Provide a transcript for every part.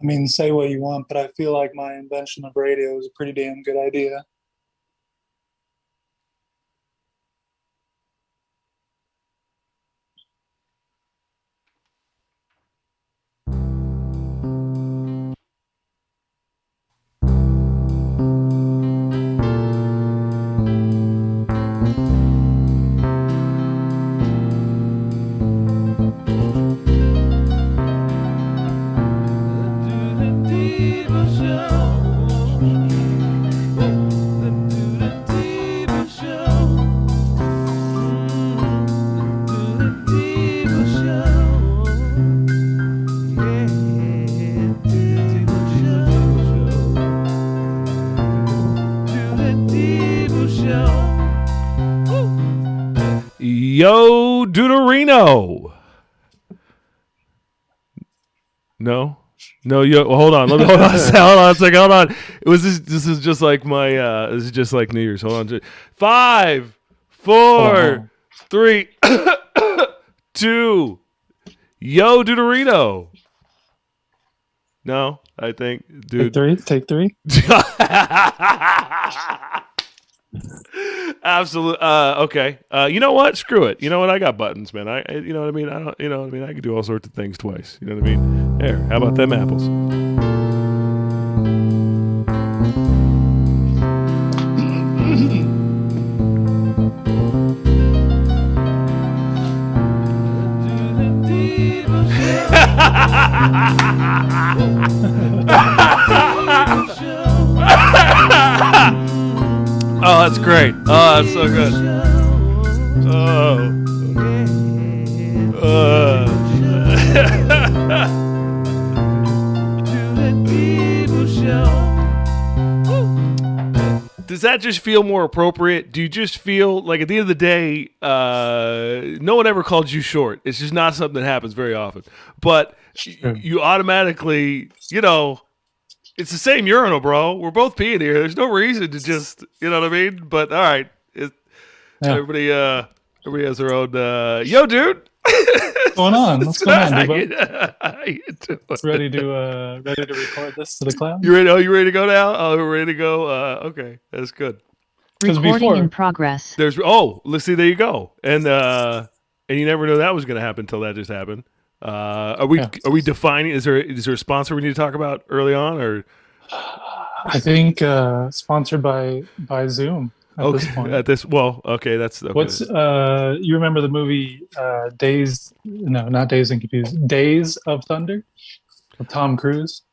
I mean, say what you want, but I feel like my invention of radio is a pretty damn good idea. Yo, Deuterino. No, no. Yo, hold on. Let me hold on. Hold on a second. Hold on. It was this. This is just like my. This is just like New Year's. Hold on. 5, 4, 3, 2. Yo, Deuterino. No, I think, dude. Take three. Absolutely. Okay. You know what? Screw it. You know what? I got buttons, man. You know what I mean? I don't. You know what I mean? I can do all sorts of things twice. You know what I mean? There. How about them apples? Oh, that's great. Oh, that's so good. Does that just feel more appropriate? Do you just feel like at the end of the day, no one ever called you short? It's just not something that happens very often. But you automatically, you know, it's the same urinal, bro. We're both peeing here. There's no reason to just, you know what I mean? But all right, everybody has their own. Yo, dude, What's going on? What's going on, Debo? How you doing? Ready to record this to the cloud? You ready? Oh, you ready to go now? Oh, we're ready to go. Okay, that's good. Recording in progress. Let's see. There you go. And you never know that was going to happen until that just happened. Are we defining? Is there a sponsor we need to talk about early on, or? I think sponsored by Zoom at this point. Okay, that's okay. What's you remember the movie Days? No, not Days and Confused. Days of Thunder with Tom Cruise,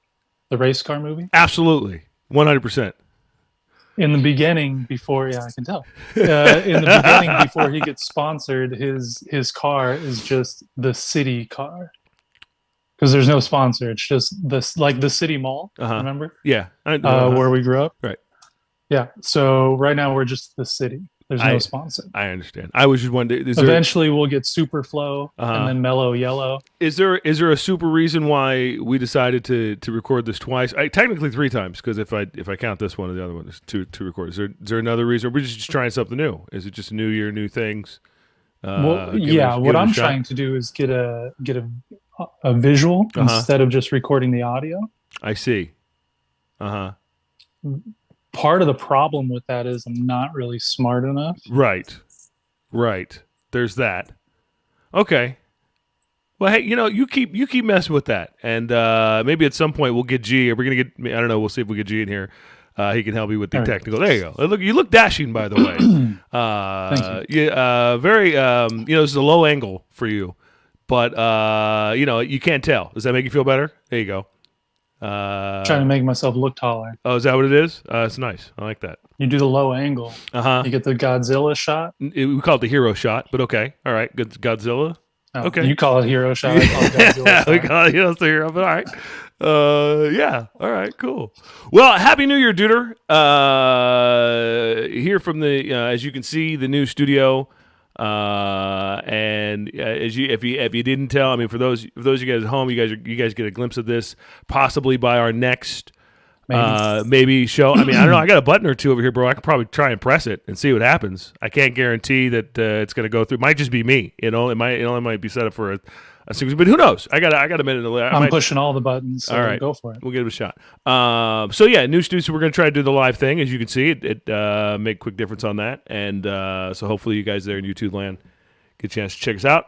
the race car movie. Absolutely, 100%. In the beginning, I can tell. In the beginning, before he gets sponsored, his car is just the city car because there's no sponsor. It's just this, like the city mall. Remember? Yeah, where we grew up. Right. Yeah. So right now we're just the city. There's no sponsor. I understand. I was just wondering. Eventually, we'll get Super Flow and then Mellow Yellow. Is there a super reason why we decided to record this twice? Technically 3 times, because if I count this one and the other one, is two record. Is there another reason? Or we're just trying something new? Is it just a new year, new things? What I'm trying to do is get a visual instead of just recording the audio. I see. Part of the problem with that is I'm not really smart enough. Right. There's that. Okay. Well, hey, you keep messing with that, and maybe at some point we'll get G. Are we gonna get? I don't know. We'll see if we get G in here. He can help you with the technical. There you go. You look dashing, by the way. Thank you. Very. This is a low angle for you, but you can't tell. Does that make you feel better? There you go. Trying to make myself look taller. Oh, is that what it is? It's nice. I like that. You do the low angle. You get the Godzilla shot. We call it the hero shot, but okay. All right. Good Godzilla. Oh, okay. You call it hero shot. I call it Godzilla shot. We call it the hero, but all right. Yeah. All right. Cool. Well, Happy New Year, Duder. Here from the, as you can see, the new studio. And if you didn't tell, I mean, for those of you guys at home, you guys get a glimpse of this possibly by our next maybe show. I mean, I don't know. I got a button or two over here, bro. I could probably try and press it and see what happens. I can't guarantee that it's going to go through. It might just be me. It only might be set up for But who knows? I got a minute to live. I'm pushing all the buttons. So all right, go for it. We'll give it a shot. So yeah, new studio. So we're gonna try to do the live thing. As you can see, it make a quick difference on that. And so hopefully you guys there in YouTube land get a chance to check us out.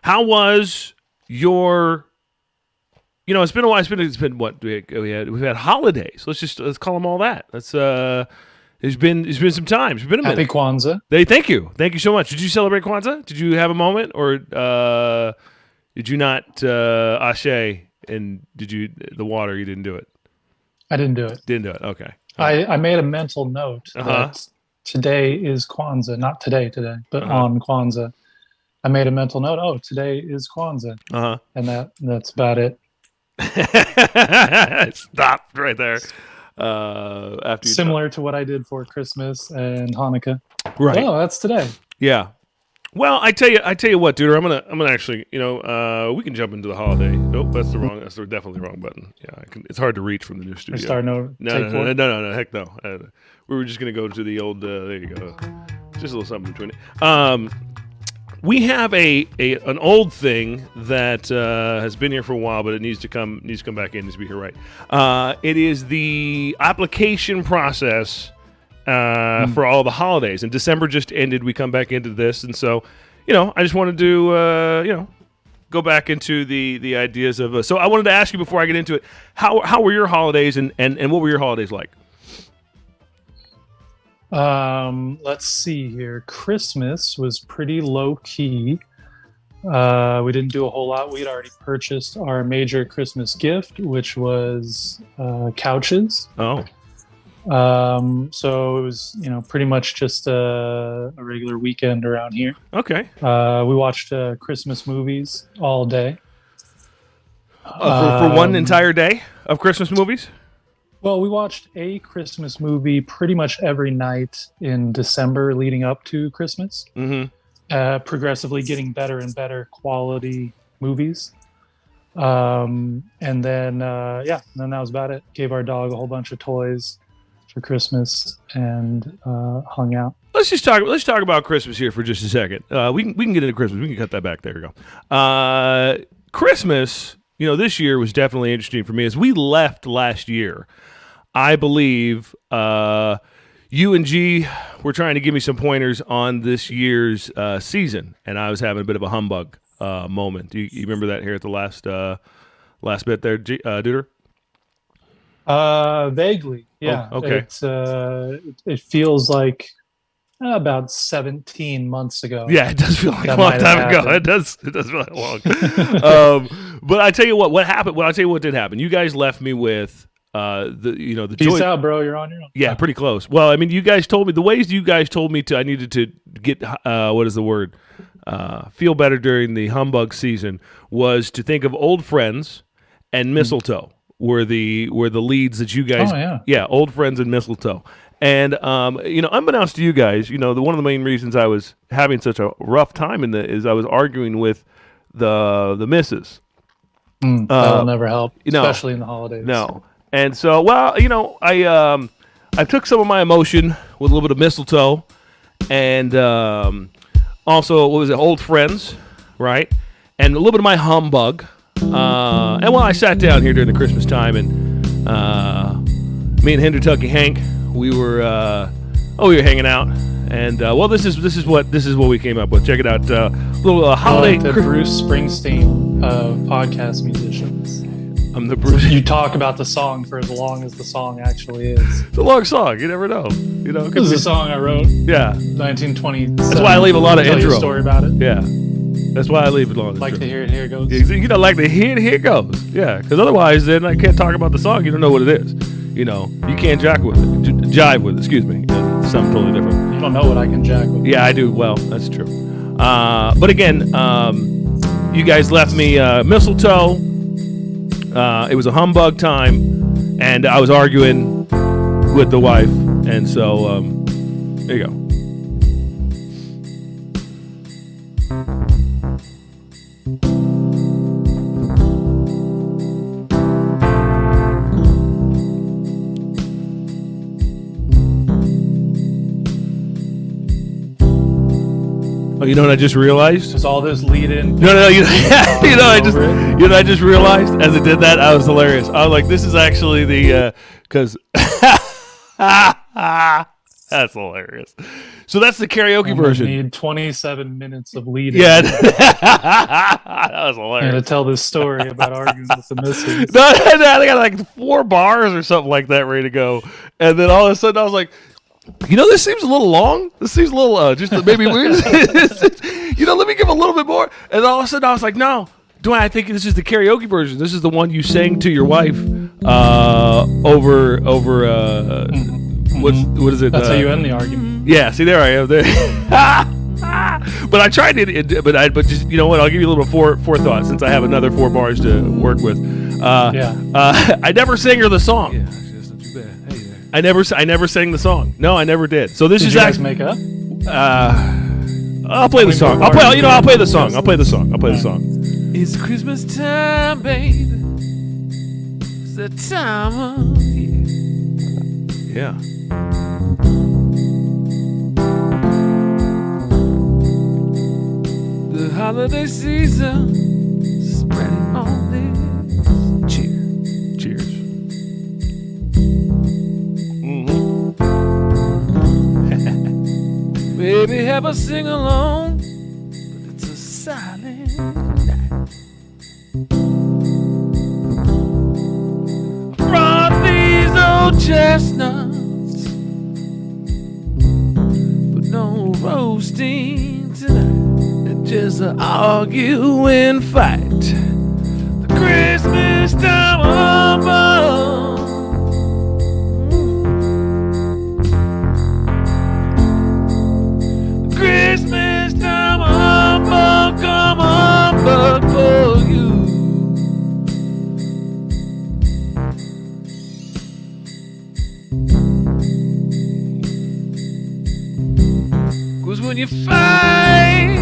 How was your? It's been a while. It's been what we've had holidays. Let's call them all that. It's been some time. It's been a minute. Happy Kwanzaa. Thank you so much. Did you celebrate Kwanzaa? Did you have a moment, or did you not ashe? And did you the water? You didn't do it. I didn't do it. Didn't do it. Okay. I made a mental note that today is Kwanzaa. Not today, but on Kwanzaa. I made a mental note. Oh, today is Kwanzaa. And that's about it. Stopped right there. After similar to what I did for Christmas and Hanukkah. Right. Oh, that's today. Yeah. Well, I tell you what, dude. I'm gonna actually, we can jump into the holiday. Nope, that's definitely the wrong button. Yeah, it's hard to reach from the new studio. We're starting over. No, heck no. We were just gonna go to the old. There you go. Just a little something between it. We have an old thing that has been here for a while, but it needs to come back in. Needs to be here, right? It is the application process for all the holidays. And December just ended. We come back into this, and so I just wanted to go back into the ideas of. So I wanted to ask you before I get into it, how were your holidays, and what were your holidays like? Let's see here. Christmas was pretty low key. We didn't do a whole lot. We'd already purchased our major Christmas gift, which was couches. Oh. So it was, pretty much just a regular weekend around here. Okay. We watched Christmas movies all day. For one entire day of Christmas movies? Well, we watched a Christmas movie pretty much every night in December leading up to Christmas. Mm-hmm. Progressively getting better and better quality movies. And then that was about it. Gave our dog a whole bunch of toys for Christmas and hung out. Let's talk about Christmas here for just a second. We can get into Christmas. We can cut that back. There we go. Christmas, this year was definitely interesting for me. As we left last year, I believe you and G were trying to give me some pointers on this year's season, and I was having a bit of a humbug moment. Do you remember that here at the last bit there, Duder? Vaguely, yeah. Oh, okay. It feels like about 17 months ago. Yeah, it does feel like a long time ago. It does feel like long. But I tell you what happened. Well, I tell you what did happen. You guys left me with the peace out, bro. You're on your own. Yeah, pretty close. Well, I mean, you guys told me I needed to get what is the word? Feel better during the humbug season was to think of old friends and mistletoe were the leads that you guys. Oh yeah. Old friends and mistletoe. And unbeknownst to you guys, one of the main reasons I was having such a rough time is I was arguing with the missus. That'll never help, especially in the holidays. No. And so, I took some of my emotion with a little bit of mistletoe, and also old friends, right? And a little bit of my humbug. And I sat down here during the Christmas time, and me and Hendertucky Hank, we were hanging out, and this is what we came up with. Check it out, little holiday. Like the Bruce Springsteen of podcast musicians. I'm the Bruce. You talk about the song for as long as the song actually is. It's a long song. You never know. This is a song I wrote. Yeah. 1920. That's why I leave a lot of intro. Tell you a story about it. Yeah. That's why I leave it long. Like to hear it. Here it goes. Like to hear it. Here it goes. Yeah. Because otherwise, then I can't talk about the song. You don't know what it is. You can't jive with it. Jive with it. Excuse me. It's something totally different. You don't know what I can jack with. Yeah, I do. Well, that's true. But again, you guys left me mistletoe. It was a humbug time, and I was arguing with the wife, and so there you go. Oh, You know what I just realized? Just all this lead in. No. You know, I just realized as it did that, I was hilarious. I was like, this is actually the because that's hilarious. So that's the karaoke version. Need 27 minutes of lead. Yeah, that was hilarious. And to tell this story about arguing with the missus. No, they got like 4 bars or something like that ready to go, and then all of a sudden I was like, you know, this seems a little long. This seems a little just maybe weird. You know, let me give a little bit more. And all of a sudden I was like, no, Dwayne, I think this is the karaoke version. This is the one you sang to your wife over. What is it? That's how you end the argument. Yeah, see, there I am. There. But I tried it. But just, you know what? I'll give you a little forethought since I have another 4 bars to work with. I never sang her the song. Yeah, that's not too bad. Hey there. I never sang the song. No, I never did. So this Did is you guys actually. make up? I'll play the song. I'll play the song. I'll play the song. It's Christmas time, baby. It's the time of year. Yeah. The holiday season spreading all this cheer. Cheers. Baby, have a sing along, but it's a silent night. I brought these old chestnuts, but no roasting tonight. And just argue and fight. The Christmas time above. Christmas time humbug, come humbug for you. 'Cause when you fight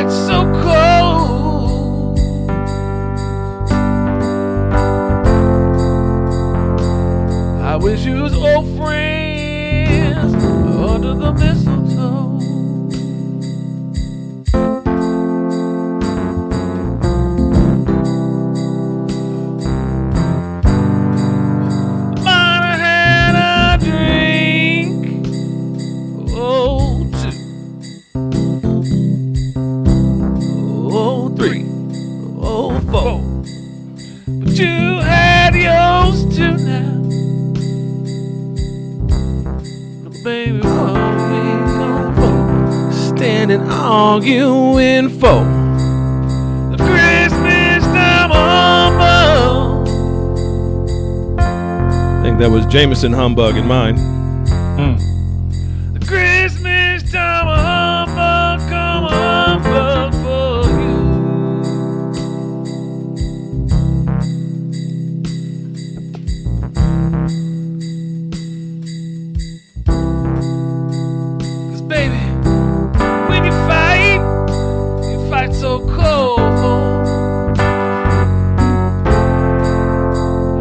so cold. I wish you was old friends under the mistletoe. Might have had a drink, oh, 2, oh, 3, oh, 4, but you had yours too now. Baby, what we gonna for? Standing arguing for the Christmas time humbug. I think that was Jameson Humbug in mine. The Christmas time humbug, come humbug for you. Baby, when you fight so cold.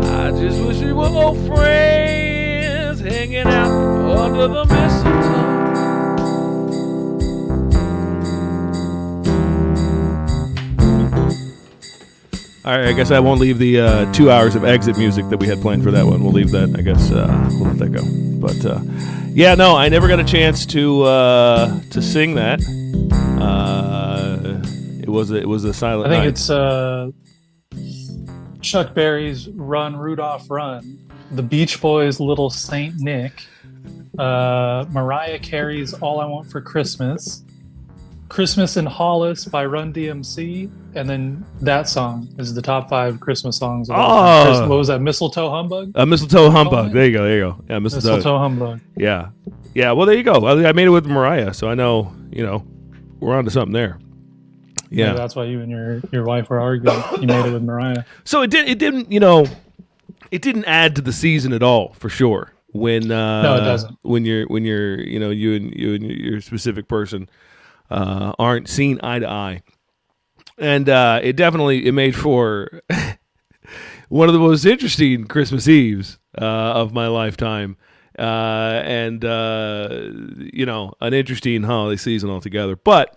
I just wish we were old friends, hanging out under the mistletoe. All right, I guess I won't leave the 2 hours of exit music that we had planned for that one. We'll leave that. I guess we'll let that go. But yeah, no, I never got a chance to sing that. It was a silent I think night. it's Chuck Berry's "Run Rudolph Run," the Beach Boys' "Little Saint Nick," Mariah Carey's "All I Want for Christmas," "Christmas in Hollis" by Run DMC, and then that song is the top 5 Christmas songs. Of all time. What was that? Mistletoe Humbug? Mistletoe Humbug. There you go. Yeah, Mistletoe Humbug. Yeah. Well, there you go. I made it with Mariah, so I know, we're on to something there. Yeah. Maybe that's why you and your wife were arguing. You made it with Mariah. So it didn't add to the season at all, for sure. When no, it doesn't. When you're you and your specific person aren't seen eye to eye, and it made for one of the most interesting Christmas Eves of my lifetime. and an interesting holiday season altogether. But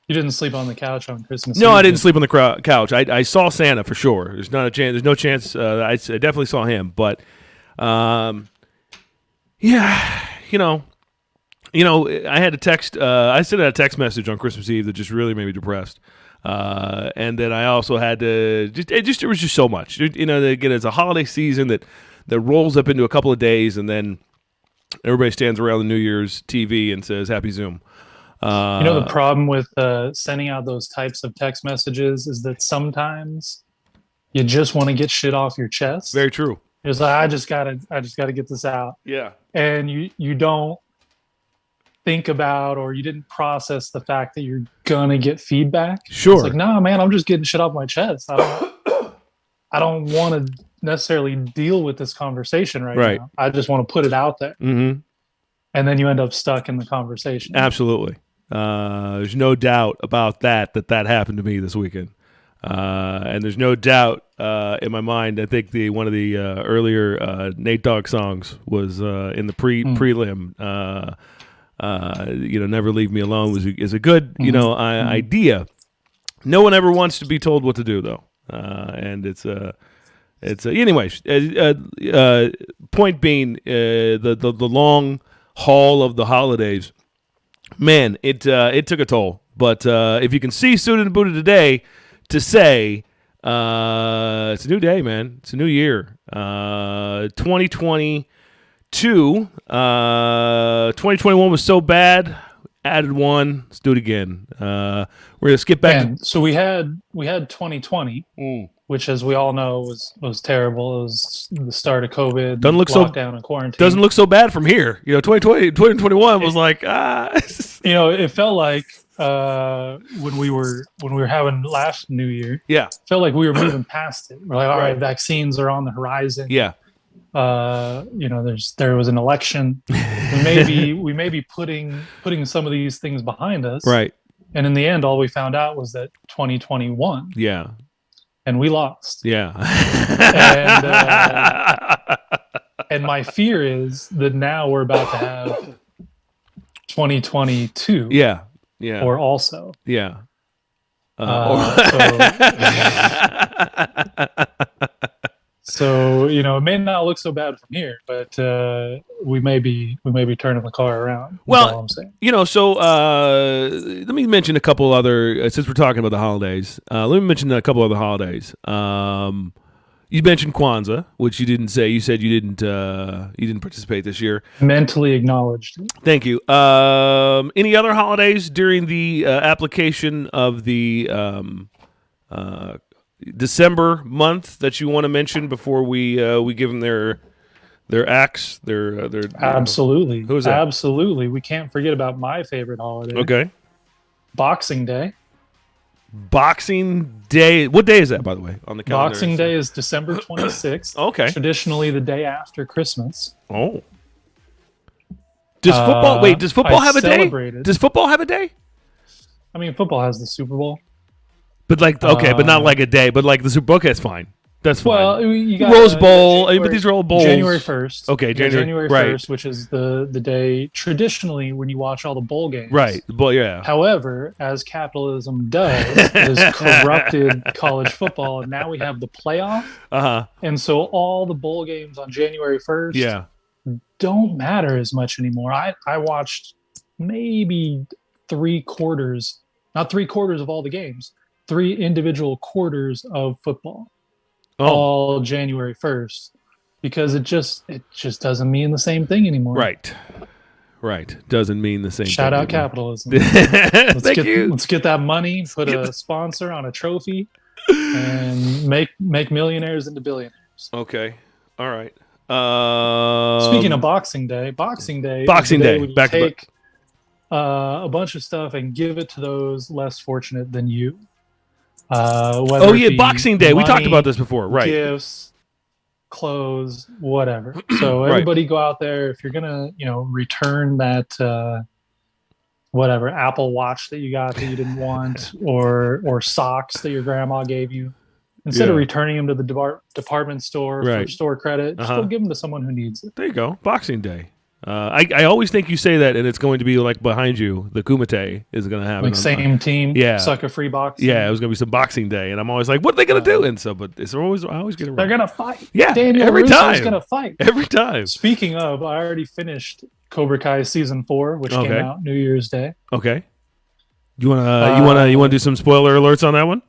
You didn't sleep on the couch on Christmas no, Eve, I didn't did sleep on the couch. I saw Santa for sure. There's not a chance. There's no chance. I definitely saw him, but yeah, I had a text. I sent out a text message on Christmas Eve that just really made me depressed. And then I also had to there was just so much. Again, it's a holiday season that rolls up into a couple of days, and then everybody stands around the New Year's TV and says Happy Zoom. The problem with sending out those types of text messages is that sometimes you just want to get shit off your chest. Very true. It's like I just gotta get this out. Yeah. And you don't think about, or you didn't process the fact that you're gonna get feedback. Sure. It's like, nah, man, I'm just getting shit off my chest. I don't want to necessarily deal with this conversation right now. I just want to put it out there. Mm-hmm. And then you end up stuck in the conversation. Absolutely. There's no doubt about that happened to me this weekend. And there's no doubt in my mind. I think one of the earlier Nate Dogg songs was in the prelim. Never Leave Me Alone is a good idea. No one ever wants to be told what to do though, and anyways. Point being, the long haul of the holidays, man, it took a toll. But if you can see Suited and Booted today, to say it's a new day, man. It's a new year. 2022. 2021 was so bad. Added one. Let's do it again. We're gonna skip back. So we had 2020, which, as we all know, was terrible. It was the start of COVID. Doesn't look lockdown and quarantine. Doesn't look so bad from here. 2021 was like it felt like when we were having last New Year. Yeah. Felt like we were moving past it. We're like, all right, vaccines are on the horizon. Yeah. There was an election. We may be putting some of these things behind us. Right. And in the end, all we found out was that 2020 won. Yeah. And we lost. Yeah. And my fear is that now we're about to have 2022. Yeah. Yeah. Or also. Yeah. So it may not look so bad from here, but we may be turning the car around. That's all I'm saying. So let me mention a couple other, since we're talking about the holidays. Let me mention a couple other holidays. You mentioned Kwanzaa, which you didn't say. You said you didn't participate this year. Mentally acknowledged. Thank you. Any other holidays during the application of the December month that you want to mention before we give them their acts? Their Absolutely. Who's that? Absolutely. We can't forget about my favorite holiday. Okay. Boxing Day. Boxing Day. What day is that, by the way, on the calendar? Boxing Day is December 26th. Okay. Traditionally the day after Christmas. Oh. Does football Does football have a day? Does football have a day? I mean, football has the Super Bowl. But but not like a day. But like the Super Bowl, okay, that's fine. That's fine. Well, you got Rose Bowl. But these are all bowls. January 1st. Okay, January 1st, right. which is the day traditionally when you watch all the bowl games. Right. Well, yeah. However, as capitalism does, it has corrupted college football, and now we have the playoff. Uh-huh. And so all the bowl games on January 1st don't matter as much anymore. I watched maybe not 3/4 of all the games, 3 individual quarters of football. All January 1st, because it just doesn't mean the same thing anymore. Right. Doesn't mean the same thing. Shout out capitalism. Thank you. Let's get that money, put a sponsor on a trophy, and make millionaires into billionaires. Okay. All right. Speaking of Boxing Day, Boxing Day. When you take a bunch of stuff and give it to those less fortunate than you. Boxing Day. We talked about this before, right? Gifts, clothes, whatever. So everybody go out there. If you're gonna, return that whatever Apple Watch that you got that you didn't want, or socks that your grandma gave you, Instead of returning them to the department store for Right. store credit, just go give them to someone who needs it. There you go. Boxing Day. I always think you say that, and it's going to be like behind you. The Kumite is going to happen. Like same team, yeah, suck a free boxing. Yeah, it was going to be some Boxing Day, and I'm always like, what are they going to do? And so, but I always get it wrong. They're going to fight. Yeah, Daniel every Russo's time. going to fight every time. Speaking of, I already finished Cobra Kai season 4, which came out New Year's Day. Okay. You wanna do some spoiler alerts on that one?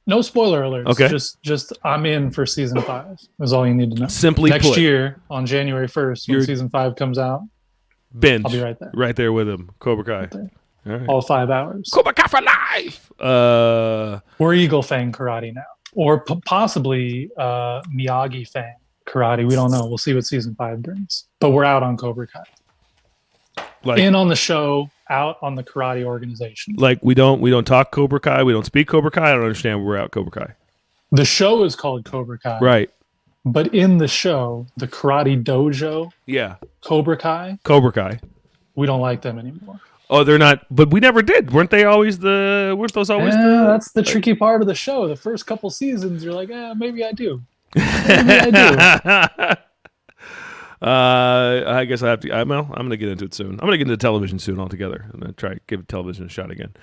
No spoiler alerts. Okay. Just I'm in for season 5. Is all you need to know. Simply next put, year on January 1st when season 5 comes out. Binge. I'll be right there. Right there with him. Cobra Kai. All 5 hours. Cobra Kai for life. We're Eagle Fang karate now, or possibly Miyagi Fang karate. We don't know. We'll see what season 5 brings. But we're out on Cobra Kai. In on the show, out on the karate organization. Like we don't talk Cobra Kai. We don't speak Cobra Kai. I don't understand. We're out Cobra Kai. The show is called Cobra Kai. Right. But in the show, the karate dojo. Yeah. Cobra Kai. We don't like them anymore. Oh, they're not. But we never did. Weren't those always that's the tricky part of the show. The first couple seasons, you're like, maybe I do. Maybe I do. I guess I have to. I'm going to get into it soon. I'm going to get into television soon altogether. I'm going to try to give television a shot again.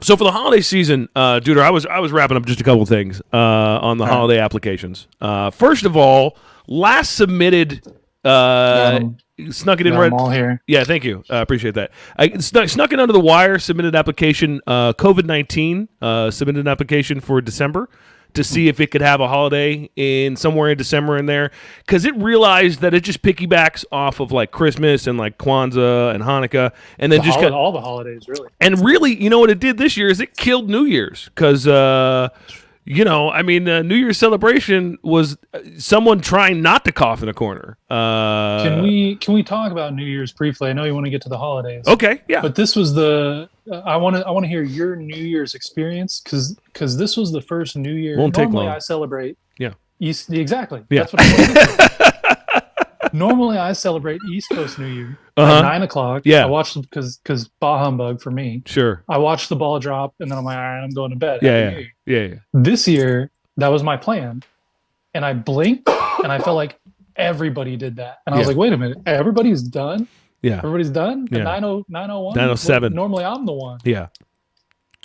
So for the holiday season, Duder, I was wrapping up just a couple of things on the holiday applications. First of all, last submitted. Snuck it in right. I'm all here. Yeah, thank you. I appreciate that. I snuck it under the wire. Submitted application. COVID-19. Submitted an application for December to see if it could have a holiday in somewhere in December in there, because it realized that it just piggybacks off of like Christmas and like Kwanzaa and Hanukkah, and then all the holidays really. And really, you know what it did this year is it killed New Year's, because New Year's celebration was someone trying not to cough in a corner. Can we talk about New Year's briefly? I know you want to get to the holidays. Okay, yeah. But this was I want to hear your New Year's experience, because this was the first New Year. Won't take long. I celebrate. Yeah. Exactly. Yeah. That's what I want to do. Normally, I celebrate East Coast New Year at 9:00. Yeah. I watch because bah humbug for me. Sure. I watch the ball drop, and then I'm like, all right, I'm going to bed. Yeah. This year, that was my plan, and I blinked, and I felt like everybody did that, and I was like, wait a minute, everybody's done. Yeah. Everybody's done. Yeah. 901. 907. Normally, I'm the one. Yeah.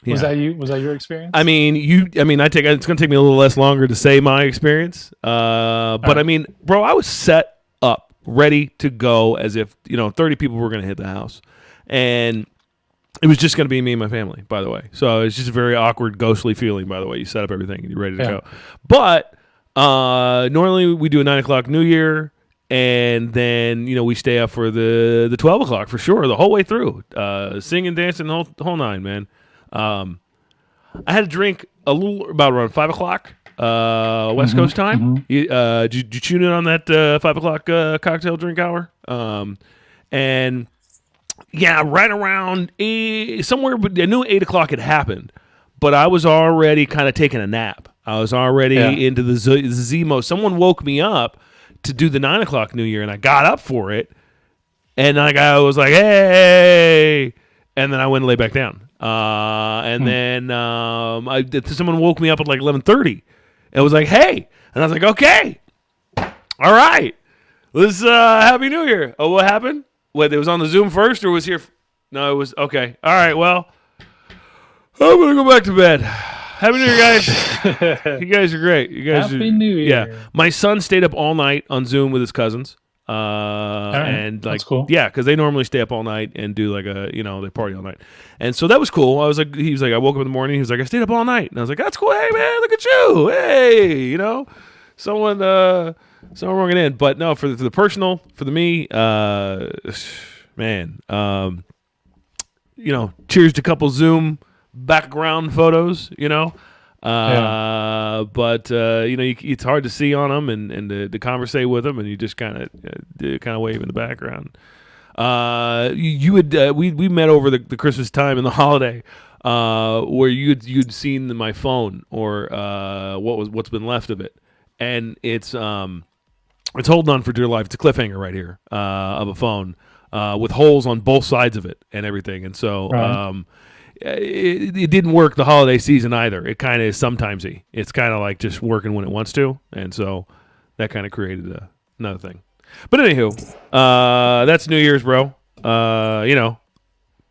Was that you? Was that your experience? It's going to take me a little less longer to say my experience. But I mean, bro, I was set up, ready to go as if, 30 people were going to hit the house. And it was just going to be me and my family, by the way. So it's just a very awkward, ghostly feeling, by the way. You set up everything and you're ready to go. But normally we do a 9:00 New Year. And then, we stay up for the 12 o'clock for sure, the whole way through. Singing, dancing, the whole nine, man. I had a drink about around 5 o'clock West Coast time. Mm-hmm. Did you tune in on that 5 o'clock cocktail drink hour? And yeah, right around somewhere, but I knew 8 o'clock had happened, but I was already kind of taking a nap. I was already into the Z mode. Someone woke me up to do the 9:00 New Year, and I got up for it, and I was like, hey, and then I went and lay back down. Then someone woke me up at like 11:30, and was like, hey, and I was like, okay, all right, let's Happy New Year. Oh, what happened? What, it was on the Zoom first, or was here? No, it was okay. All right, well, I'm gonna go back to bed. Happy New Year, guys. You guys are great. You guys Happy New Year. Yeah. My son stayed up all night on Zoom with his cousins. And like, that's cool. Yeah, because they normally stay up all night and do like they party all night. And so that was cool. He was like, I woke up in the morning. He was like, I stayed up all night. And I was like, that's cool. Hey, man, look at you. Hey, someone working in. But no, for the personal, for me, man, cheers to a couple Zoom background photos, but it's hard to see on them and to conversate with them, and you just kind of wave in the background. We met over the Christmas time and the holiday, where you'd seen my phone or what's been left of it, and it's holding on for dear life. It's a cliffhanger right here of a phone with holes on both sides of it and everything, and so. Right. it didn't work the holiday season either. It kind of is sometimesy. It's kind of like just working when it wants to, and so that kind of created another thing. But anywho, that's New Year's, bro.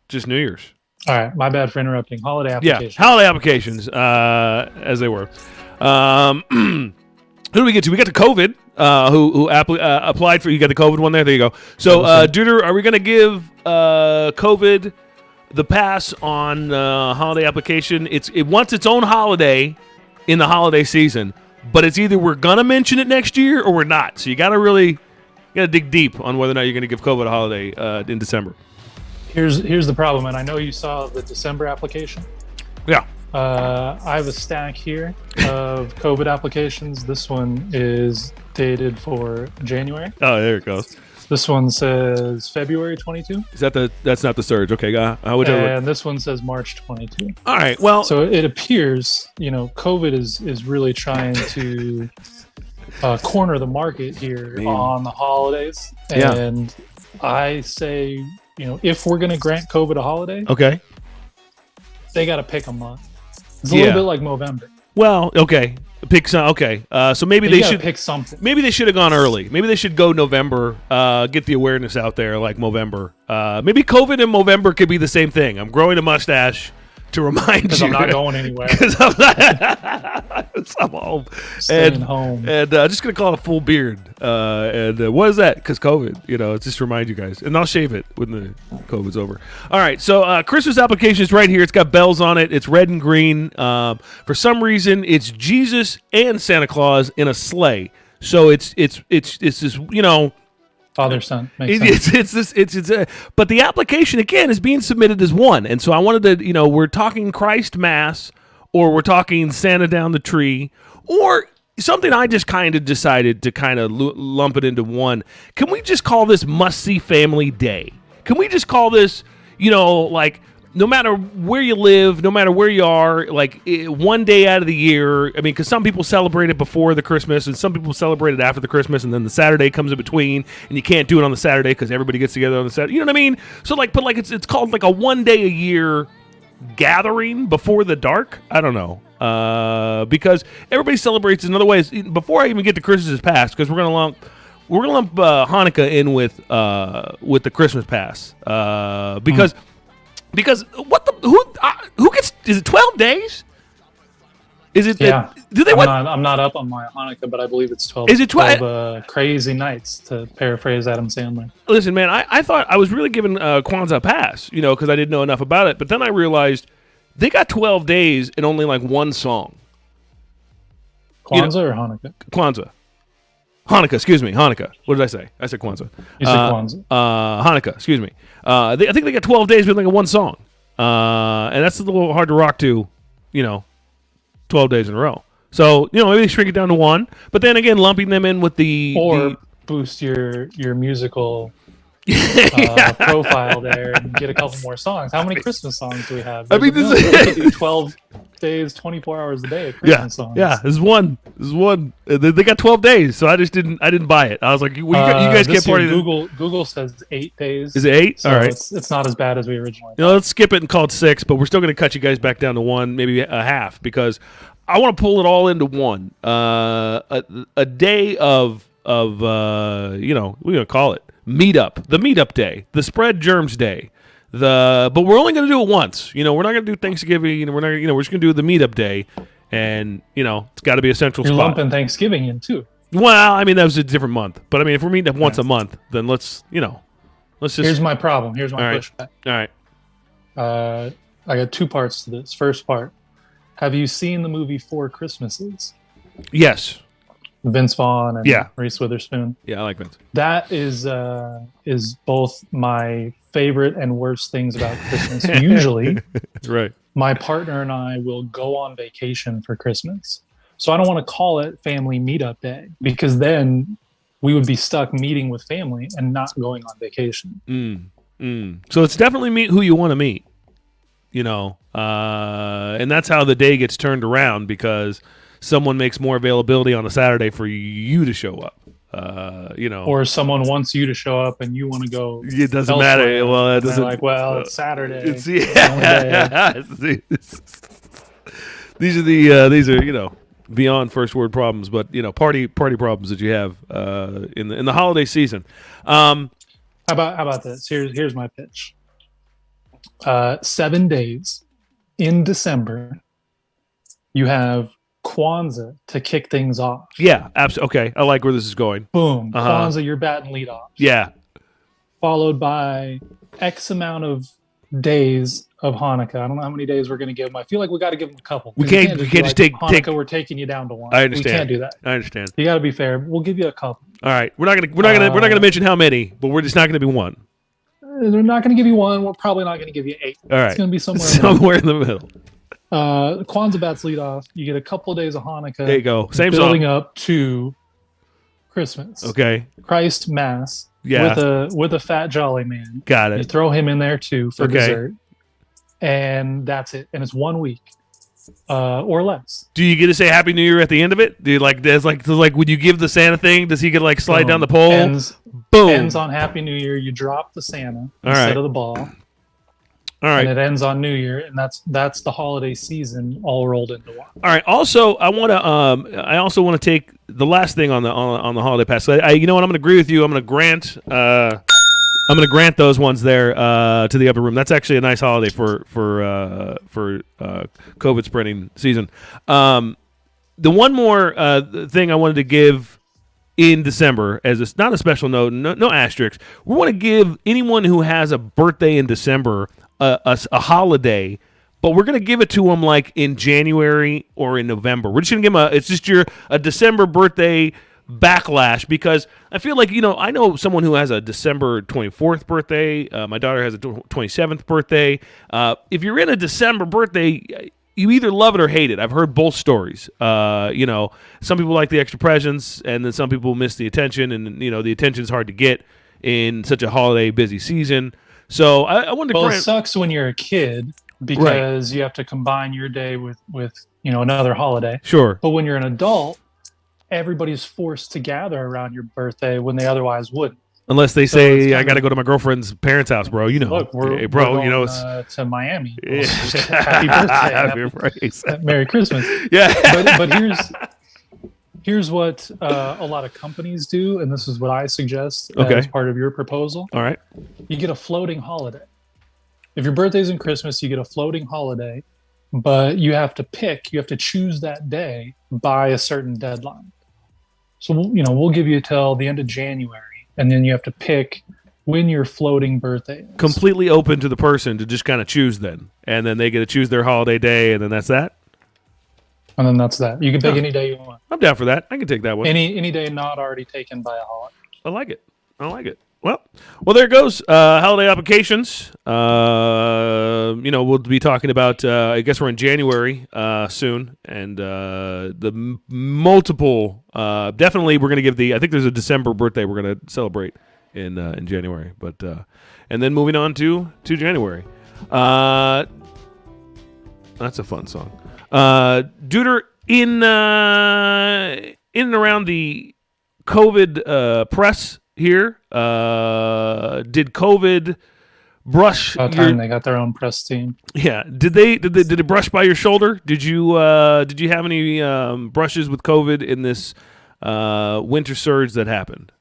Just New Year's. All right, my bad for interrupting. Holiday applications. Yeah, holiday applications, as they were. Who do we get to? We got to COVID. Who applied for? You got the COVID one there. There you go. So, Duder, are we going to give COVID the pass on holiday application? It wants its own holiday in the holiday season, but it's either we're going to mention it next year or we're not. So you got to dig deep on whether or not you're going to give COVID a holiday in December. Here's the problem, and I know you saw the December application. Yeah. I have a stack here of COVID applications. This one is dated for January. Oh, there it goes. This one says February 22. That's not the surge? Okay, and this one says March 22. All right. Well, so it appears COVID is really trying to corner the market here on the holidays, and I say if we're going to grant COVID a holiday, okay, they got to pick a month. It's a little bit like Movember. Well, okay. Pick some. Okay, so maybe they should pick something. Maybe they should have gone early. Maybe they should go November. Get the awareness out there like Movember. Maybe COVID and Movember could be the same thing. I'm growing a mustache to remind you. Because I'm not going anywhere. Because I'm home. Staying home. And I'm just going to call it a full beard. What is that? Because COVID. It's just to remind you guys. And I'll shave it when the COVID's over. All right. So Christmas application is right here. It's got bells on it. It's red and green. For some reason, it's Jesus and Santa Claus in a sleigh. So it's this, Father, son. Makes sense. But the application, again, is being submitted as one. And so I wanted to, we're talking Christ Mass, or we're talking Santa down the tree, or something I just kind of decided to kind of lump it into one. Can we just call this Must-See Family Day? Can we just call this, no matter where you live, no matter where you are, one day out of the year. I mean, because some people celebrate it before the Christmas, and some people celebrate it after the Christmas, and then the Saturday comes in between, and you can't do it on the Saturday because everybody gets together on the Saturday. You know what I mean? So, it's called like a one day a year gathering before the dark. I don't know, because everybody celebrates in other ways. Before I even get to Christmas past, because we're gonna lump Hanukkah in with the Christmas pass, because. Because who gets? Is it 12 days? Is it? Yeah. I'm not up on my Hanukkah, but I believe it's 12. Is it 12 crazy nights, to paraphrase Adam Sandler? Listen, man, I thought I was really giving Kwanzaa a pass, because I didn't know enough about it. But then I realized they got 12 days and only like one song. Kwanzaa or Hanukkah? Kwanzaa. Hanukkah, excuse me. Hanukkah. What did I say? I said Kwanzaa. You said Kwanzaa. Hanukkah, excuse me. I think they got 12 days with like one song. And that's a little hard to rock to, 12 days in a row. So, maybe they shrink it down to one. But then again, lumping them in with boost your musical profile there and get a couple more songs. How many Christmas songs do we have? I mean, this is 12 days, 24 hours a day of Christmas songs. Yeah, this is one. They got 12 days, so I didn't buy it. I was like, you guys can't party. Google says 8 days. Is it 8? So all right. It's not as bad as we originally thought. Let's skip it and call it 6, but we're still going to cut you guys back down to 1, maybe a half, because I want to pull it all into one. A day of we're going to call it meetup, the meetup day, the spread germs day, but we're only going to do it once. We're not going to do Thanksgiving. We're not. We're just going to do the meetup day, and it's got to be a central You're spot. lumping Thanksgiving in too. Well, I mean that was a different month, but I mean if we're meeting up once a month, then let's just. Here's my problem. Here's my pushback. All right. I got 2 parts to this. First part: have you seen the movie Four Christmases? Yes. Vince Vaughn and Reese Witherspoon. Yeah, I like Vince. That is both my favorite and worst things about Christmas. Usually, right. My partner and I will go on vacation for Christmas. So I don't want to call it Family Meetup Day, because then we would be stuck meeting with family and not going on vacation. So it's definitely meet who you want to meet, and that's how the day gets turned around, because someone makes more availability on a Saturday for you to show up. Or someone wants you to show up and you want to go. It doesn't elsewhere, matter. Well, it doesn't. Like, well, it's Saturday. It's, the only day. these are beyond first world problems, but party problems that you have in the holiday season. How about this? Here's my pitch. 7 days in December, you have Kwanzaa to kick things off. Yeah, absolutely. Okay, I like where this is going. Boom. Kwanzaa, you're batting lead off. Yeah. Followed by X amount of days of Hanukkah. I don't know how many days we're going to give them. I feel like we got to give them a couple. We can't just take Hanukkah. We're taking you down to one. I understand. We can't do that. I understand. You got to be fair. We'll give you a couple. All right. We're not gonna mention how many, but we're just not gonna be one. They're not going to give you one. We're probably not going to give you 8. All right. It's going to be somewhere in the middle. Kwanzaa bats lead off. You get a couple of days of Hanukkah. There you go. Same building song. up to Christmas. Okay. Christ Mass. Yeah. With a fat jolly man. Got it. You throw him in there too for dessert, and that's it. And it's 1 week, or less. Do you get to say Happy New Year at the end of it? Do you there's when you give the Santa thing? Does he get slide down the pole? Boom. Ends on Happy New Year. You drop the Santa instead of the ball. All right. And it ends on New Year, and that's the holiday season all rolled into one. All right. Also, I also want to take the last thing on the holiday pass. So I'm going to agree with you. I'm going to grant. I'm going to grant those ones there to the upper room. That's actually a nice holiday for COVID spreading season. The one more thing I wanted to give in December, as not a special note, no asterisks. We want to give anyone who has a birthday in December a holiday, but we're going to give it to them in January or in November. We're just going to give them it's just a December birthday backlash, because I feel like, I know someone who has a December 24th birthday. My daughter has a 27th birthday. If you're in a December birthday, you either love it or hate it. I've heard both stories. Some people like the extra presents, and then some people miss the attention, and the attention is hard to get in such a holiday busy season. So I wanted to. Well, it sucks when you're a kid because you have to combine your day with another holiday. Sure. But when you're an adult, everybody's forced to gather around your birthday when they otherwise wouldn't. Unless they say, I got to go to my girlfriend's parents' house, bro. Look, we're going, to Miami. Happy birthday. Merry Christmas. Yeah. But here's what a lot of companies do, and this is what I suggest as part of your proposal. All right. You get a floating holiday. If your birthday's in Christmas, you get a floating holiday, but you have to choose that day by a certain deadline. So, we'll give you till the end of January, and then you have to pick when your floating birthday is. Completely open to the person to just kind of choose then. And then they get to choose their holiday day, and then that's that? And then that's that. You can pick any day you want. I'm down for that. I can take that one. Any day not already taken by a holiday. I like it. Well, there it goes. Holiday applications. We'll be talking about. I guess we're in January soon, and the multiple. Definitely, we're going to give the. I think there's a December birthday we're going to celebrate in January, but and then moving on to January. That's a fun song. Duder, in and around the COVID press here, did COVID brush? About time they got their own press team. Yeah, did it brush by your shoulder? Did you have any brushes with COVID in this winter surge that happened?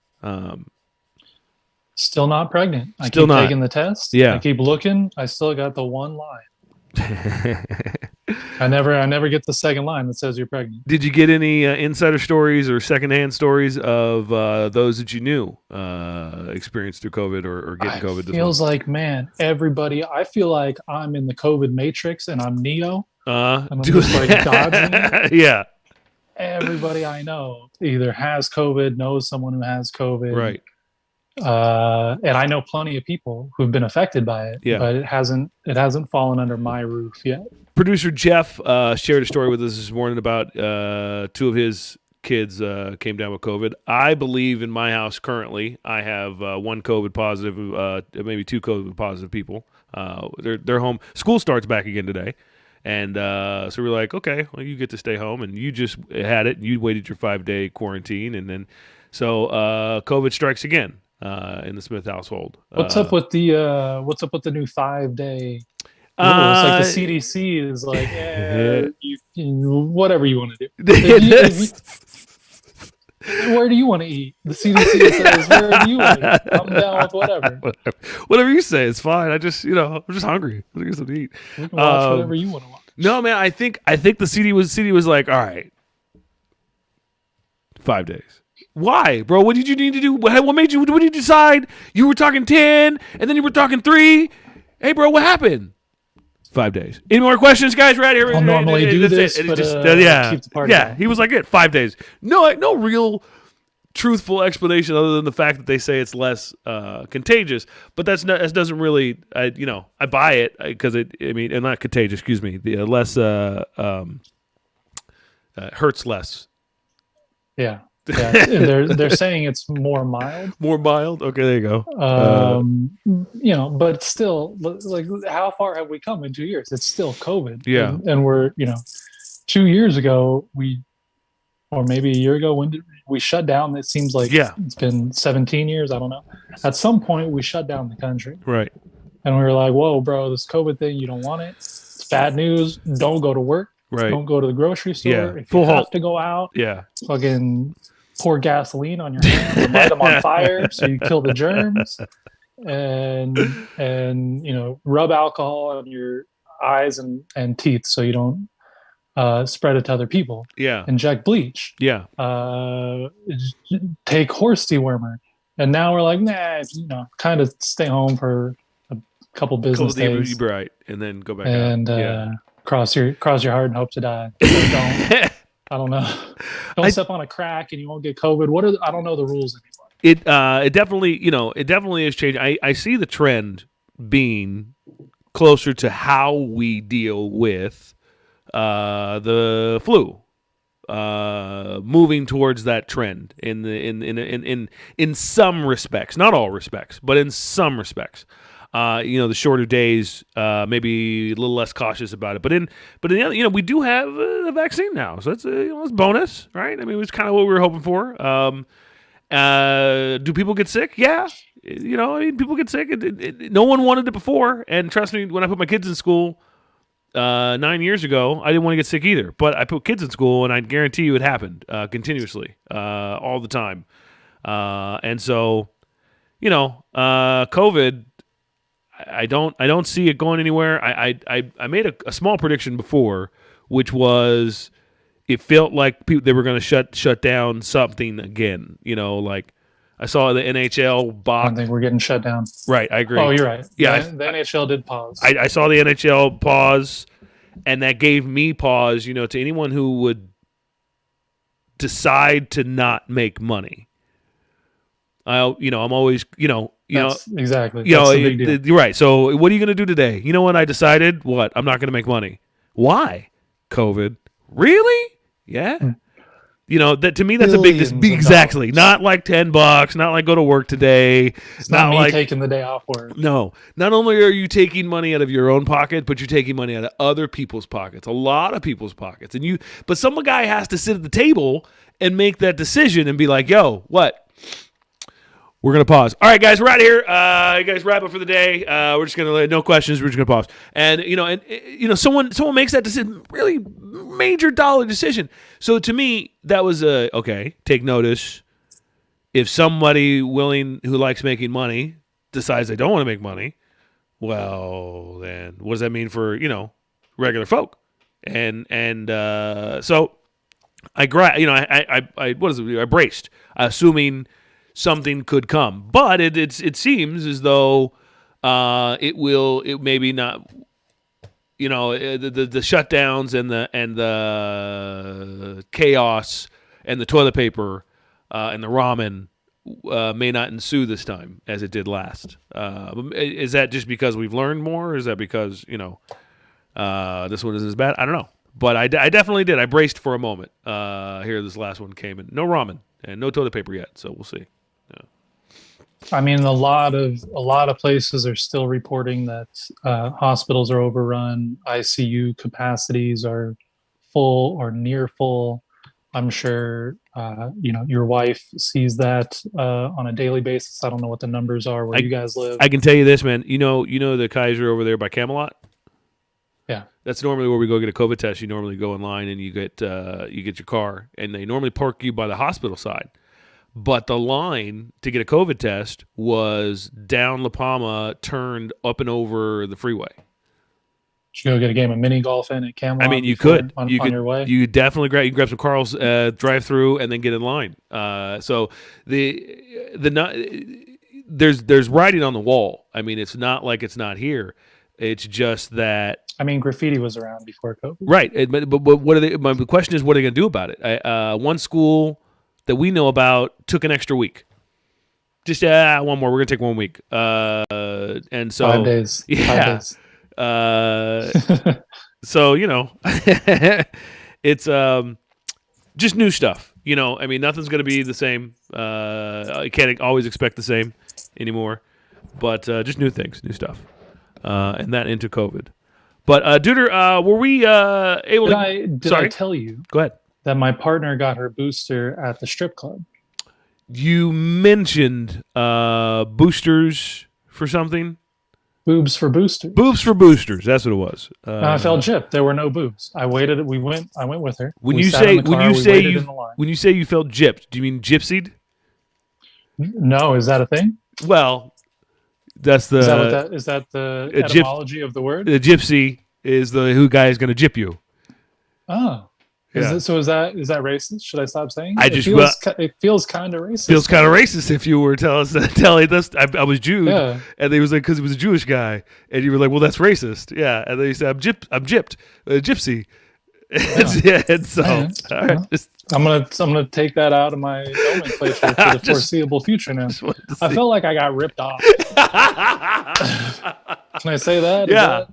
Still not pregnant. I keep taking the test. Yeah, I keep looking. I still got the one line. I never get the second line that says you're pregnant. Did you get any insider stories or secondhand stories of those that you knew experienced through COVID or getting COVID? Feels like, man, everybody. I feel like I'm in the COVID matrix and I'm Neo. And I'm just dodging. Yeah. Everybody I know either has COVID, knows someone who has COVID. Right. And I know plenty of people who've been affected by it, but it hasn't fallen under my roof yet. Producer Jeff shared a story with us this morning about two of his kids came down with COVID. I believe in my house currently I have one COVID positive, maybe two COVID positive people. They're home. School starts back again today. And so we're like, okay, well, you get to stay home, and you just had it, and you waited your 5-day quarantine, and then So COVID strikes again in the Smith household. What's up with the new 5-day rule? It's like the CDC is like, whatever you want to do. Where do you want to eat? The CDC says, where do you want to eat? I'm down with whatever. Whatever you say, it's fine. I'm just hungry. I get something to eat. We can watch whatever you want to watch. No, man, I think the city was like, all right, 5 days. Why, bro? What did you need to do? What made you? What did you decide? You were talking 10, and then you were talking 3. Hey, bro, what happened? 5 days. Any more questions, guys? Right here. I'll normally do this, but keep the party going. He was like, 5 days. No real truthful explanation other than the fact that they say it's less contagious. But that doesn't really, I buy it because not contagious. Excuse me. The less hurts less. Yeah. They're saying it's more mild. More mild. Okay, there you go. But still, like, how far have we come in 2 years? It's still COVID. Yeah, and we're 2 years ago or maybe a year ago, when did we shut down? It seems like it's been 17 years. I don't know. At some point, we shut down the country. Right. And we were like, whoa, bro, this COVID thing, you don't want it. It's bad news. Don't go to work. Right. Don't go to the grocery store. Yeah. If you have to go out, fucking pour gasoline on your hands and light them on fire so you kill the germs. And rub alcohol on your eyes and teeth so you don't spread it to other people. Yeah. Inject bleach. Yeah. Take horse dewormer. And now we're like, kind of stay home for a couple business days. Right. And then go back and out. Cross your heart and hope to die. So I don't know. Don't step on a crack and you won't get COVID. I don't know the rules anymore. It definitely has changed. I see the trend being closer to how we deal with the flu, moving towards that trend in some respects, not all respects, but in some respects. The shorter days, maybe a little less cautious about it. But in the other, we do have a vaccine now, so that's it's bonus, right? I mean, it was kind of what we were hoping for. Do people get sick? Yeah, people get sick. No one wanted it before, and trust me, when I put my kids in school 9 years ago, I didn't want to get sick either. But I put kids in school, and I guarantee you, it happened continuously, all the time. And so, COVID. I don't see it going anywhere. I made a small prediction before, which was it felt like they were going to shut down something again. Like I saw the NHL box. I think we're getting shut down. Right, I agree. Oh, you're right. Yeah, the NHL did pause. I saw the NHL pause, and that gave me pause. To anyone who would decide to not make money. I'm always, exactly. That's the big deal. You're right. So what are you going to do today? You know what? I decided I'm not going to make money. Why? COVID. Really? Yeah. That to me, that's Billions a big, exactly. Not like $10, not like go to work today. It's not me like taking the day off work. No. Not only are you taking money out of your own pocket, but you're taking money out of other people's pockets, a lot of people's pockets. But some guy has to sit at the table and make that decision and be like, yo, what? We're going to pause. All right, guys, we're out of here. You guys wrap up for the day. We're just going to no questions. We're just going to pause. And, someone makes that decision, really major dollar decision. So to me, that was okay, take notice. If somebody who likes making money decides they don't want to make money, well, then what does that mean for, regular folk? And so I braced, assuming something could come, but it seems as though it maybe not. The shutdowns and the chaos and the toilet paper and the ramen may not ensue this time as it did last. Is that just because we've learned more, or is that because this one isn't as bad? I don't know, but I definitely did. I braced for a moment. Here, this last one came in. No ramen and no toilet paper yet, so we'll see. I mean, a lot of places are still reporting that hospitals are overrun, ICU capacities are full or near full, I'm sure your wife sees that on a daily basis. I don't know what the numbers are where you guys live. I can tell you this, man. You know the Kaiser over there by Camelot. Yeah, that's normally where we go get a COVID test. You normally go in line and you get your car, and they normally park you by the hospital side. But the line to get a COVID test was down La Palma, turned up and over the freeway. Should you go get a game of mini golf in at Camelot? I mean, you could. On your way. You definitely grab some Carl's drive-through and then get in line. So there's writing on the wall. I mean, it's not like it's not here. It's just that. I mean, graffiti was around before COVID. Right, but what are they? My question is, what are they going to do about it? One school that we know about took an extra week. Just one more. We're going to take 1 week. And so 5 days. Yeah. 5 days. So it's just new stuff. I mean, nothing's going to be the same. I can't always expect the same anymore, but just new things, new stuff, and that into COVID. But Duder, were we able to? Did I tell you? Go ahead. That my partner got her booster at the strip club. You mentioned boosters for something. Boobs for boosters. Boobs for boosters. That's what it was. I felt gypped. There were no boobs. I waited. I went with her. When you say you felt gypped, do you mean gypsied? No, is that a thing? Well, that's the. Is that the etymology of the word? The gypsy is the who guy is going to gyp you. Oh. Yeah. Is that racist? Should I stop saying? It feels kind of racist. Feels kind of racist if you were telling us I was Jew, yeah. And they was like because he was a Jewish guy, and you were like, well, that's racist, yeah. And then you said I'm gypped, gypsy. Yeah. And so all right, I'm gonna take that out of my nomenclature for the foreseeable future now. I felt like I got ripped off. Can I say that? Yeah.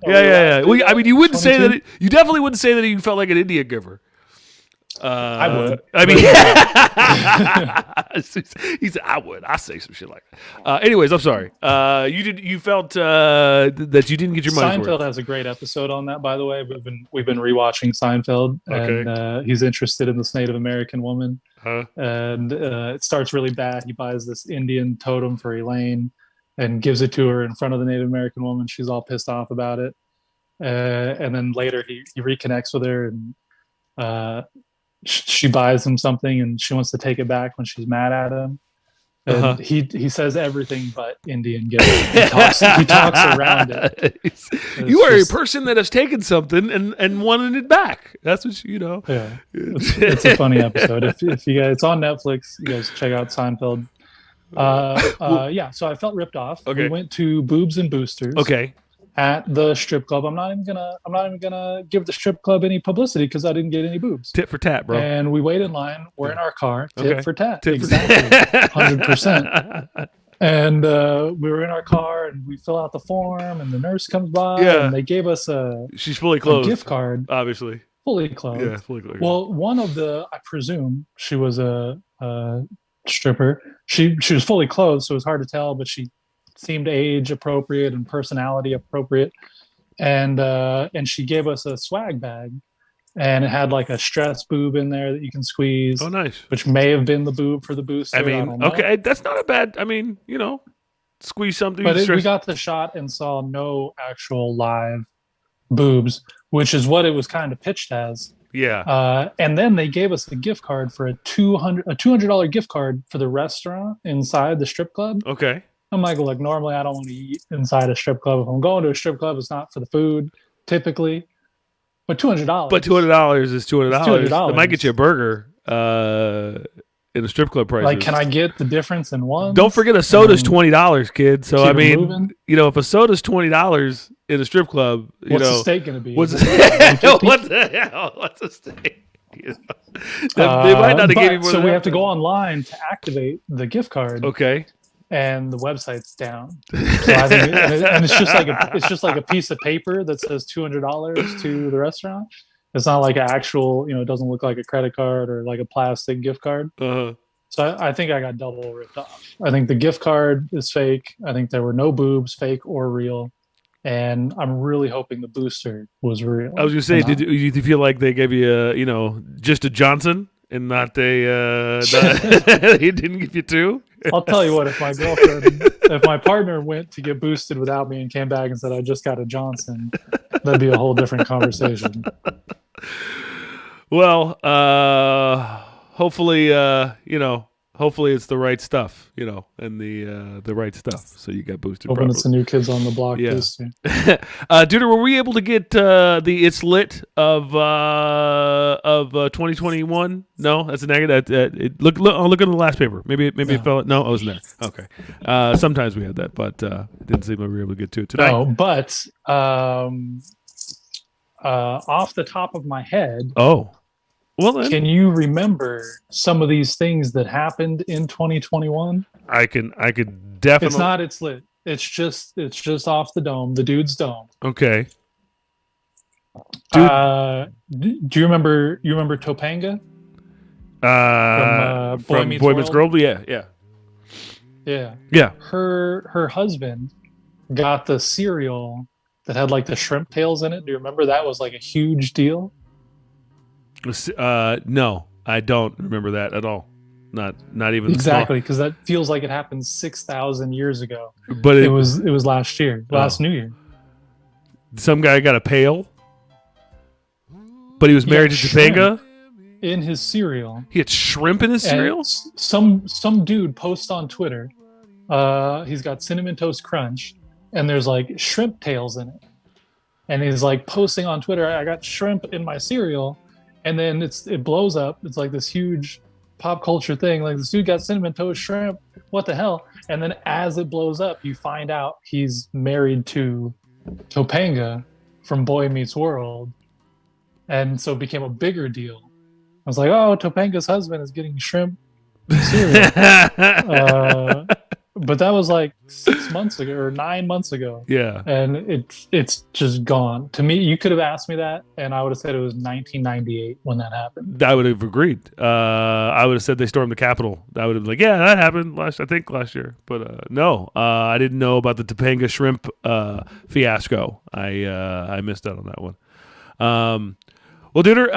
Well, I mean, you wouldn't 22? Say that. You definitely wouldn't say that you felt like an Indian giver. I would. I mean, he said, "I would." I say some shit like that. Anyways, I'm sorry. You felt that you didn't get your money's worth. Seinfeld has a great episode on that, by the way. We've been rewatching Seinfeld, and he's interested in this Native American woman, and it starts really bad. He buys this Indian totem for Elaine, and gives it to her in front of the Native American woman. She's all pissed off about it, and then later he reconnects with her and. She buys him something and she wants to take it back when she's mad at him. And he says everything but Indian giver. He talks around it. You are a person that has taken something and wanted it back. That's what you know. Yeah, it's a funny episode. If you guys, it's on Netflix. You guys check out Seinfeld. Yeah. So I felt ripped off. Okay. We went to Boobs and Boosters. Okay. At the strip club. I'm not even gonna give the strip club any publicity because I didn't get any boobs. Tit for tat, bro. And we wait in line. We're in our car. Tit for tat. Exactly. 100%. And we were in our car and we fill out the form and the nurse comes by and they gave us she's fully clothed. A gift card. Obviously. Fully clothed. Yeah, fully clothed. Well, one of I presume she was a stripper. She was fully clothed, so it was hard to tell, but she seemed age appropriate and personality appropriate, and she gave us a swag bag, and it had like a stress boob in there that you can squeeze. Oh, nice. Which may have been the boob for the booster. I mean, okay, that's not a bad. I mean, squeeze something. But we got the shot and saw no actual live boobs, which is what it was kind of pitched as. Yeah. And then they gave us a gift card for a $200 gift card for the restaurant inside the strip club. Okay. I'm like, look, normally I don't want to eat inside a strip club. If I'm going to a strip club, it's not for the food, typically. But $200. But $200 is $200. It might get you a burger in the strip clup prices. Like, can I get the difference in one? Don't forget a soda's $20, kid. So I mean, moving. If a soda's $20 in a strip club, what's the steak going to be? What the hell? What's a steak? They might not have gave you more. So we have to go online to activate the gift card. Okay. And the website's down. So I think, and it's just like a piece of paper that says $200 to the restaurant. It's not like an actual, it doesn't look like a credit card or like a plastic gift card. Uh-huh. So I think I got double ripped off. I think the gift card is fake. I think there were no boobs, fake or real. And I'm really hoping the booster was real. I was going to say, did you feel like they gave you just a Johnson and not a he didn't give you 2? I'll tell you what, if my partner went to get boosted without me and came back and said I just got a Johnson, that'd be a whole different conversation. Well, hopefully, hopefully it's the right stuff, and the right stuff. So you got boosted. Hoping it's the new Kids on the Block booster. Dude, were we able to get the It's Lit of 2021? No, that's a negative. Look at the last paper. Maybe it fell. No, I wasn't there. Okay. Sometimes we had that, but it didn't seem like we were able to get to it tonight. No, but off the top of my head. Oh. Well, then. Can you remember some of these things that happened in 2021? I could definitely. It's not It's Lit. It's just off the dome, the dude's dome. Okay. Dude. Do you remember Topanga? From Boy Meets Girl? Yeah. Yeah. Her husband got the cereal that had like the shrimp tails in it. Do you remember that was like a huge deal? No, I don't remember that at all. Not even exactly, because that feels like it happened 6,000 years ago. But it was last year, last New Year. Some guy got a pail, but he was married to Topanga. In his cereal, he had shrimp in his cereal. Some dude posts on Twitter. He's got Cinnamon Toast Crunch, and there's like shrimp tails in it, and he's like posting on Twitter, "I got shrimp in my cereal." And then it blows up. It's like this huge pop culture thing. Like, this dude got Cinnamon Toast Shrimp. What the hell? And then as it blows up, you find out he's married to Topanga from Boy Meets World. And so it became a bigger deal. I was like, oh, Topanga's husband is getting shrimp cereal. But that was like 6 months ago or 9 months ago. Yeah. And it's just gone. To me, you could have asked me that, and I would have said it was 1998 when that happened. I would have agreed. I would have said they stormed the Capitol. I would have been like, yeah, that happened last year. But no, I didn't know about the Topanga shrimp fiasco. I missed out on that one. Well, Duder,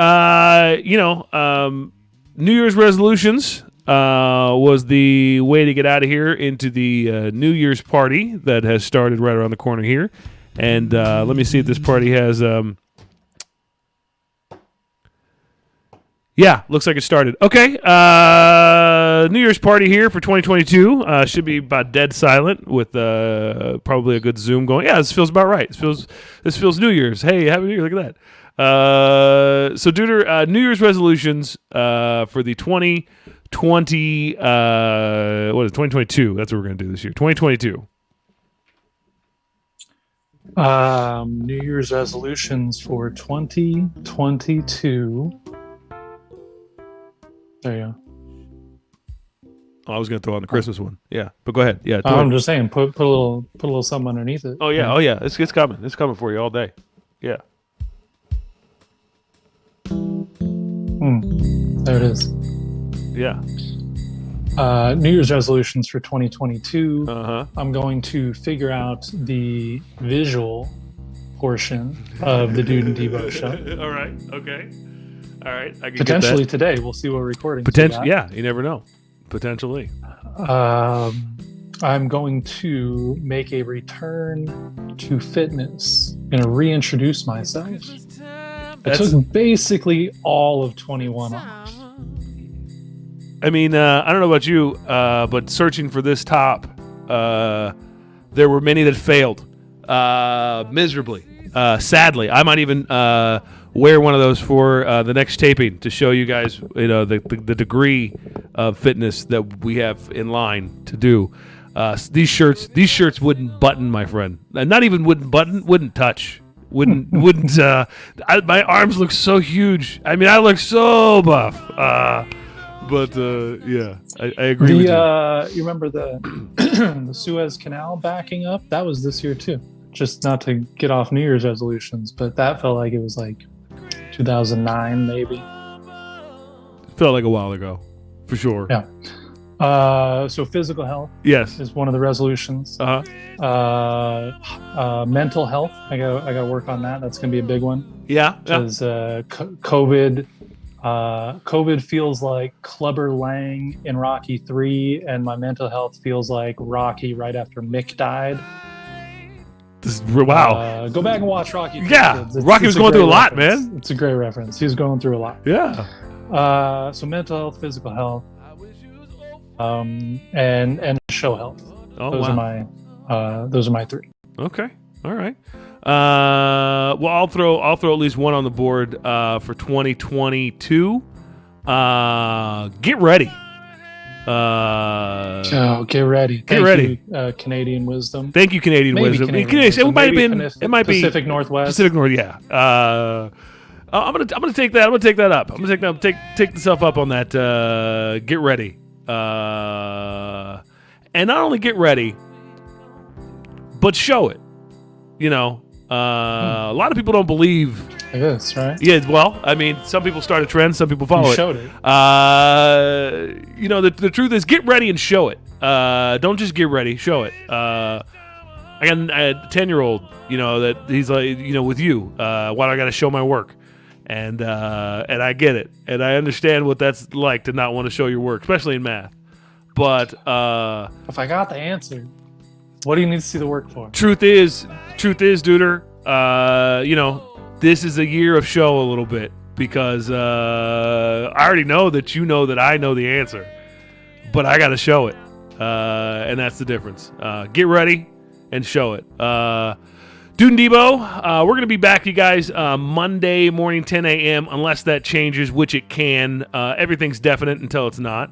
New Year's resolutions was the way to get out of here into the New Year's party that has started right around the corner here. And let me see if this party has... yeah, looks like it started. Okay, New Year's party here for 2022. Should be about dead silent with probably a good Zoom going. Yeah, this feels about right. This feels New Year's. Hey, Happy New Year, look at that. So, Duder, New Year's resolutions for the 2022. That's what we're going to do this year. 2022. New Year's resolutions for 2022. There you go. Oh, I was going to throw on the Christmas one. Yeah, but go ahead. Yeah, I'm just saying, put a little something underneath it. Oh yeah, It's coming. It's coming for you all day. Yeah. There it is. Yeah. New Year's resolutions for 2022. Uh-huh. I'm going to figure out the visual portion of the Dude and Devo show. All right. Okay. All right. I can potentially get that. Today. We'll see what recording. Potentially. Yeah. You never know. Potentially. I'm going to make a return to fitness. I'm going to reintroduce myself. I took basically all of 21 off. I mean, I don't know about you, but searching for this top, there were many that failed miserably. Sadly, I might even wear one of those for the next taping to show you guys, the degree of fitness that we have in line to do. These shirts wouldn't button, my friend. Not even wouldn't button, wouldn't touch. Wouldn't my arms look so huge. I mean, I look so buff. But yeah, I agree with you. You remember the the Suez Canal backing up? That was this year too. Just not to get off New Year's resolutions, but that felt like it was like 2009 maybe. Felt like a while ago, for sure. Yeah. So physical health, yes, is one of the resolutions. Mental health, I got to work on that. That's gonna be a big one. Yeah, because COVID COVID feels like Clubber Lang in Rocky 3, and my mental health feels like Rocky right after Mick died. Wow. Go back and watch Rocky 3, Yeah, kids. Rocky was going through a lot, reference. man. It's a great reference. He was going through a lot. Yeah. So mental health, physical health, and show health. Oh, those wow. Those are my three. Okay. All right. Well, I'll throw at least one on the board for 2022. Get ready. Get ready. Get ready. You, Canadian wisdom. Thank you, Canadian Maybe wisdom. Canadian wisdom. It might have been. It might be Pacific Northwest. Pacific North. Yeah. I'm gonna take that. I'm gonna take that up. I'm gonna take myself up on that. Get ready. And not only get ready, but show it. You know, a lot of people don't believe. It is, right? Yeah, well, I mean, some people start a trend, some people follow You it. showed it. You know, the truth is, get ready and show it. Don't just get ready, show it. I got a 10-year-old, you know, that he's like, you know, with you. Why do I got to show my work? And I get it, and I understand what that's like to not want to show your work, especially in math. But if I got the answer, what do you need to see the work for? Truth is, Duder, you know, this is a year of show a little bit because I already know that I know the answer, but I got to show it, and that's the difference. Get ready and show it. Dude and Debo, we're going to be back, you guys, Monday morning, 10 a.m., unless that changes, which it can. Everything's definite until it's not.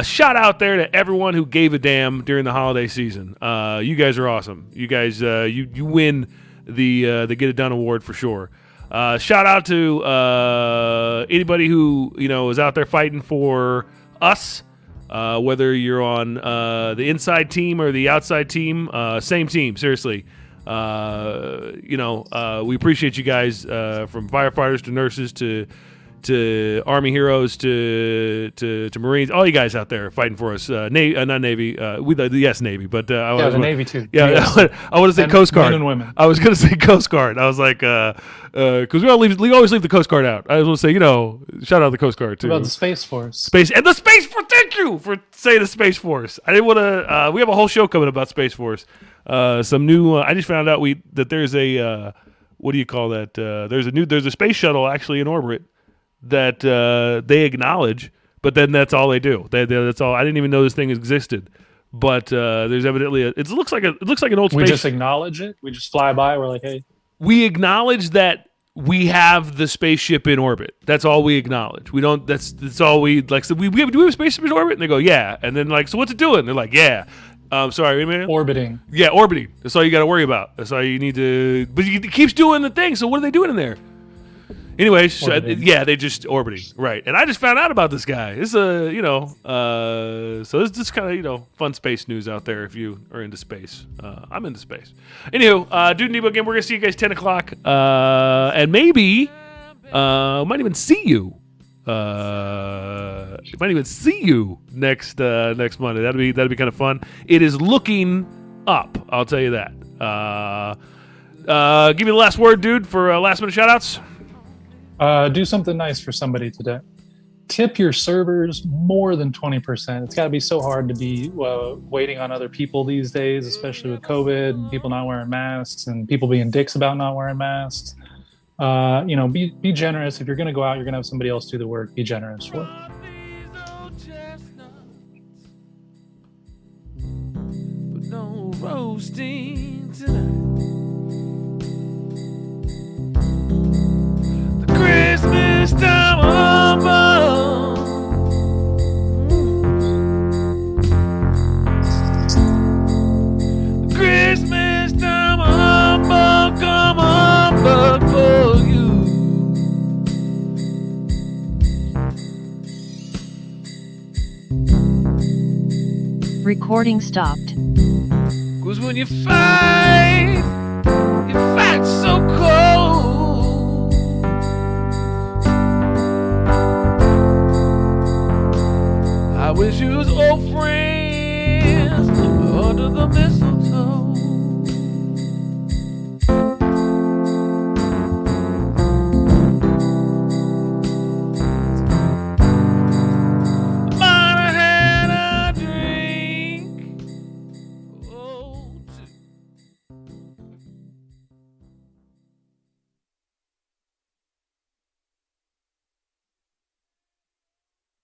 Shout out there to everyone who gave a damn during the holiday season. You guys are awesome. You guys, you win the Get It Done award for sure. Shout out to anybody who, you know, is out there fighting for us, whether you're on the inside team or the outside team. Same team, seriously. You know, we appreciate you guys, from firefighters to nurses to Army heroes to Marines, all you guys out there fighting for us. Navy, not Navy. Yes, Navy, but the Navy too. Yeah, Yes. I want to say Coast Guard. Men and women. I was going to say Coast Guard. I was like, because we always leave the Coast Guard out. I was going to say, you know, shout out the Coast Guard too. What about the Space Force? And the Space Force. Thank you for saying the Space Force. I didn't want to. We have a whole show coming about Space Force. Some new. I just found out that there's a. What do you call that? There's a space shuttle actually in orbit that they acknowledge, but then that's all they do. That's all. I didn't even know this thing existed. But there's evidently it looks like an old space. We just acknowledge it. We just fly by. We're like, hey. We acknowledge that we have the spaceship in orbit. That's all we acknowledge. We don't. That's all we like. So do we have a spaceship in orbit? And they go, yeah. And then like, so what's it doing? They're like, yeah. Sorry, wait a minute. Orbiting. Yeah, orbiting. That's all you got to worry about. That's all you need to. But it keeps doing the thing. So what are they doing in there? Anyways, yeah, they just orbiting, right? And I just found out about this guy. This you know, so this is kind of, you know, fun space news out there if you are into space. I'm into space. Anywho, Dude and Debo again. We're gonna see you guys 10 o'clock, and maybe might even see you. Might even see you next Monday. That'd be kind of fun. It is looking up. I'll tell you that. Give me the last word, dude, for last minute shout outs. Do something nice for somebody today. Tip your servers more than 20%. It's got to be so hard to be waiting on other people these days, especially with COVID and people not wearing masks and people being dicks about not wearing masks. You know, be generous. If you're going to go out, you're going to have somebody else do the work. Be generous for it. But no roasting tonight. Christmas time above. Christmas time above, come on, but for you. Recording stopped. 'Cause when you fight so cold. I wish you was old friend.